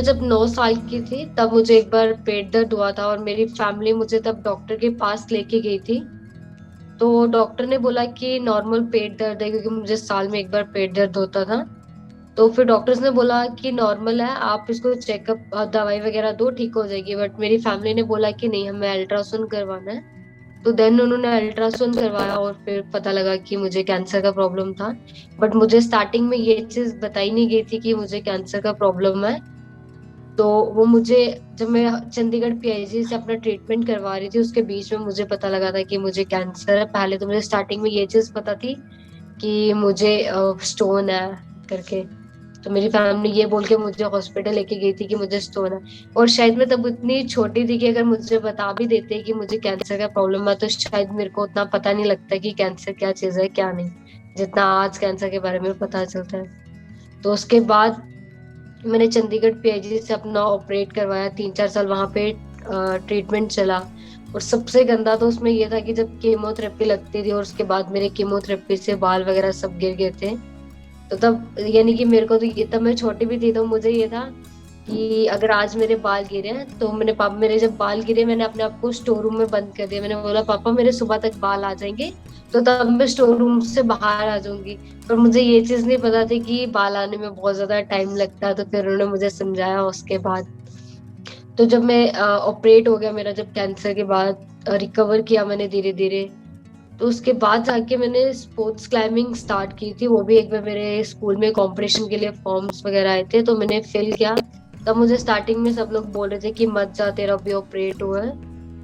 मैं जब 9 साल की थी तब मुझे एक बार पेट दर्द हुआ था और मेरी फैमिली मुझे तब डॉक्टर के पास लेके गई थी। तो डॉक्टर ने बोला कि नॉर्मल पेट दर्द है, क्योंकि मुझे साल में एक बार पेट दर्द होता था। तो फिर डॉक्टर्स ने बोला कि नॉर्मल है, आप इसको चेकअप दवाई वगैरह दो, ठीक हो जाएगी। बट मेरी फैमिली ने बोला कि नहीं, हमें अल्ट्रासाउंड करवाना है। तो देन उन्होंने अल्ट्रासाउंड करवाया और फिर पता लगा कि मुझे कैंसर का प्रॉब्लम था। बट मुझे स्टार्टिंग में ये चीज बताई नहीं गई थी कि मुझे कैंसर का प्रॉब्लम है। तो वो मुझे, जब मैं चंडीगढ़ पीआईजी से अपना ट्रीटमेंट करवा रही थी, उसके बीच में मुझे पता लगा था कि मुझे कैंसर है। पहले तो मुझे स्टार्टिंग में ये चीज पता थी कि मुझे स्टोन है करके। तो मेरी फैमिली ये बोल के मुझे हॉस्पिटल लेके गई थी कि मुझे स्टोन है। और शायद मैं तब इतनी छोटी थी कि अगर मुझे बता भी देते कि मुझे कैंसर का प्रॉब्लम है, तो शायद मेरे को उतना पता नहीं लगता कि कैंसर क्या चीज है क्या नहीं, जितना आज कैंसर के बारे में पता चलता है। तो उसके बाद मैंने चंडीगढ़ पीआईजी से अपना ऑपरेट करवाया, 3-4 साल वहां पे ट्रीटमेंट चला। और सबसे गंदा तो उसमें ये था कि जब कीमोथेरेपी लगती थी और उसके बाद मेरे कीमोथेरेपी से बाल वगैरह सब गिर गए थे। तो तब यानी कि मेरे को तो ये, तब मैं छोटी भी थी, तो मुझे ये था कि अगर आज मेरे बाल गिरे हैं, तो मैंने पापा, मेरे जब बाल गिरे मैंने अपने आप को स्टोर रूम में बंद कर दिया। मैंने बोला पापा मेरे सुबह तक बाल आ जाएंगे, तो तब मैं स्टोर रूम से बाहर आ जाऊंगी। पर मुझे ये चीज नहीं पता थी कि बाल आने में बहुत ज्यादा टाइम लगता है। तो फिर उन्होंने मुझे समझाया उसके बाद। तो जब मैं ऑपरेट हो गया मेरा, जब कैंसर के बाद रिकवर किया मैंने धीरे धीरे, तो उसके बाद जाके मैंने स्पोर्ट्स क्लाइंबिंग स्टार्ट की थी। वो भी एक बार मेरे स्कूल में कंपटीशन के लिए फॉर्म्स वगैरह आए थे, तो मैंने फिल किया। तब मुझे स्टार्टिंग में सब लोग बोल रहे थे कि मत जा, तेरा भी ऑपरेट हुआ है।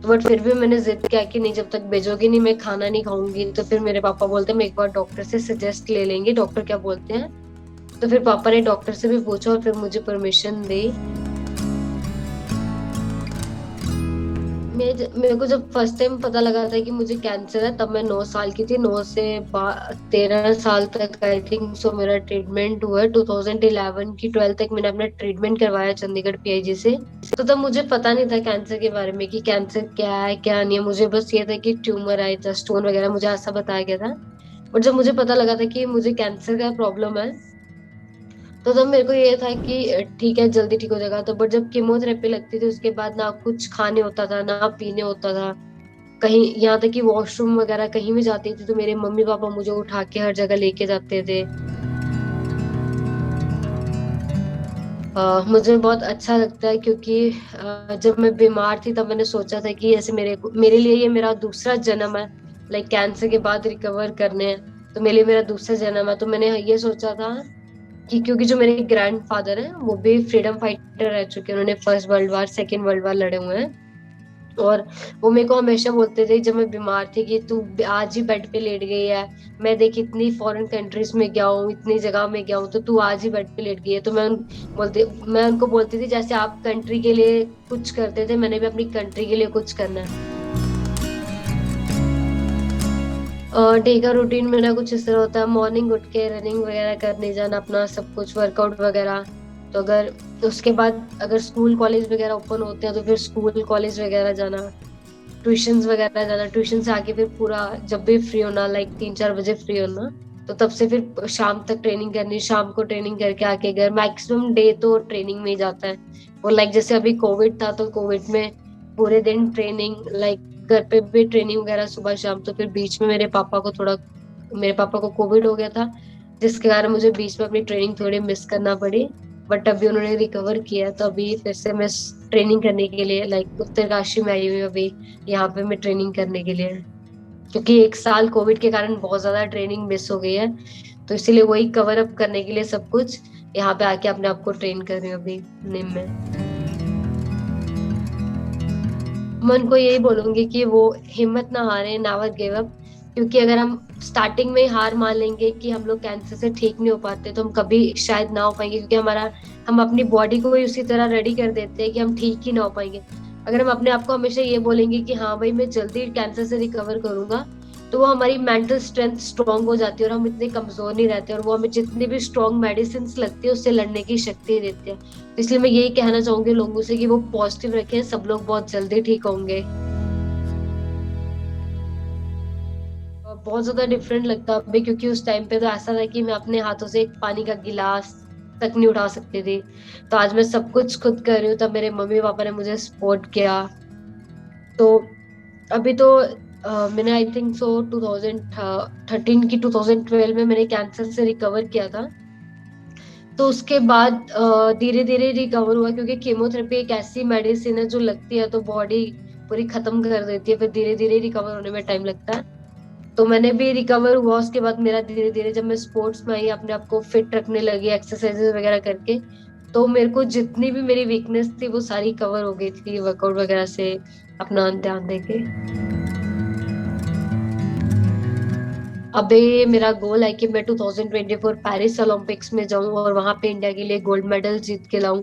तो बट फिर भी मैंने जिद किया कि नहीं, जब तक भेजोगी नहीं मैं खाना नहीं खाऊंगी। तो फिर मेरे पापा बोलते हम एक बार डॉक्टर से सजेस्ट ले लेंगे, डॉक्टर क्या बोलते हैं। तो फिर पापा ने डॉक्टर से भी पूछा और फिर मुझे परमिशन दी। मेरे को जब फर्स्ट टाइम पता लगा था कि मुझे कैंसर है, तब मैं 9 साल की थी। 9 से 13 साल तक आई थिंक सो मेरा ट्रीटमेंट हुआ है। 2011 की 12 तक मैंने अपना ट्रीटमेंट करवाया चंडीगढ़ पीआईजी से। तो तब मुझे पता नहीं था कैंसर के बारे में कि कैंसर क्या है क्या नहीं है। मुझे बस ये था कि ट्यूमर आया था, स्टोन वगैरह, मुझे ऐसा बताया गया था। और जब मुझे पता लगा था कि मुझे कैंसर का प्रॉब्लम है, तो तब मेरे को ये था कि ठीक है जल्दी ठीक हो जाएगा। तो बट जब कीमोथेरेपी लगती थी, उसके बाद ना कुछ खाने होता था ना पीने होता था। कहीं यहाँ तक कि वॉशरूम वगैरह कहीं भी जाती थी तो मेरे मम्मी पापा मुझे उठा के हर जगह लेके जाते थे। मुझे बहुत अच्छा लगता है, क्योंकि जब मैं बीमार थी तब मैंने सोचा था कि ऐसे मेरे लिए ये मेरा दूसरा जन्म है। लाइक कैंसर के बाद रिकवर करने हैं, तो मेरे लिए मेरा दूसरा जन्म है। तो मैंने ये सोचा था कि क्योंकि जो मेरे ग्रैंडफादर हैं वो भी फ्रीडम फाइटर रह चुके हैं, उन्होंने first world war second world war लड़े हुए हैं। और वो मेरे को हमेशा बोलते थे जब मैं बीमार थी कि तू आज ही बेड पे लेट गई है। मैं देख इतनी फॉरेन कंट्रीज में गया हूँ, इतनी जगह में गया हूँ, तो तू आज ही बेड पे लेट गई है। तो मैं उनको बोलती थी जैसे आप कंट्री के लिए कुछ करते थे, मैंने भी अपनी कंट्री के लिए कुछ करना है। डे का रूटीन मेरा कुछ इस तरह होता है, मॉर्निंग उठ के रनिंग वगैरह करने जाना, अपना सब कुछ वर्कआउट वगैरह। तो अगर उसके बाद अगर स्कूल कॉलेज वगैरह ओपन होते हैं तो फिर स्कूल कॉलेज वगैरह जाना, ट्यूशंस वगैरह जाना, ट्यूशन से आके फिर पूरा जब भी फ्री होना, लाइक 3-4 बजे फ्री होना। तो तब से फिर शाम तक ट्रेनिंग करनी, शाम को ट्रेनिंग करके आके घर, मैक्सिमम डे तो ट्रेनिंग में ही जाता है। और लाइक जैसे अभी कोविड था तो कोविड में पूरे दिन ट्रेनिंग, लाइक घर पे भी ट्रेनिंग वगैरह सुबह शाम। तो फिर बीच में मेरे पापा को कोविड हो गया था, जिसके कारण मुझे बीच में अपनी ट्रेनिंग थोड़ी मिस करना पड़ी। बट अभी उन्होंने रिकवर किया, तो अभी फिर से मैं ट्रेनिंग करने के लिए लाइक उत्तरकाशी में आई हुई हूँ अभी, यहाँ पे मैं ट्रेनिंग करने के लिए। क्योंकि एक साल कोविड के कारण बहुत ज्यादा ट्रेनिंग मिस हो गई है, तो इसीलिए वही कवर अप करने के लिए सब कुछ यहाँ पे आके अपने आप को ट्रेन कर रही हूँ अभी निम में। मैं उनको यही बोलूंगी कि वो हिम्मत ना हारे, नेवर गिव अप। क्योंकि अगर हम स्टार्टिंग में ही हार मान लेंगे कि हम लोग कैंसर से ठीक नहीं हो पाते, तो हम कभी शायद ना हो पाएंगे। क्योंकि हम अपनी बॉडी को ही उसी तरह रेडी कर देते हैं कि हम ठीक ही ना हो पाएंगे। अगर हम अपने आप को हमेशा ये बोलेंगे कि हाँ भाई मैं जल्दी कैंसर से रिकवर करूंगा, तो वो हमारी मेंटल स्ट्रेंथ स्ट्रांग हो जाती है और हम इतने कमजोर नहीं रहते, और वो हमें जितनी भी स्ट्रांग मेडिसिन लगती है उससे लड़ने की शक्ति देती है। तो इसलिए मैं यही कहना चाहूंगी लोगों से कि वो पॉजिटिव रखें, सब लोग बहुत जल्दी ठीक होंगे। बहुत ज्यादा डिफरेंट लगता है अभी, क्योंकि उस टाइम पे तो ऐसा था कि मैं अपने हाथों से एक पानी का गिलास तक नहीं उठा सकती थी। तो आज मैं सब कुछ खुद कर रही हूँ, तब मेरे मम्मी पापा ने मुझे सपोर्ट किया। तो अभी तो मैंने आई थिंक सो 2013 की 2012 में मैंने कैंसर से रिकवर किया था। तो उसके बाद धीरे धीरे रिकवर हुआ, क्योंकि केमोथेरेपी एक ऐसी मेडिसिन है जो लगती है तो बॉडी पूरी खत्म कर देती है, फिर धीरे धीरे रिकवर होने में टाइम लगता है। तो मैंने भी रिकवर हुआ उसके बाद। मेरा धीरे धीरे जब मैं स्पोर्ट्स में आई, अपने आप को फिट रखने लगी एक्सरसाइजेस वगैरह करके, तो मेरे को जितनी भी मेरी वीकनेस थी वो सारी कवर हो गई थी वर्कआउट वगैरह से, अपना ध्यान देके। अबे मेरा गोल है कि मैं 2024 पेरिस ओलंपिक्स में जाऊं और वहां पे इंडिया के लिए गोल्ड मेडल जीत के लाऊं।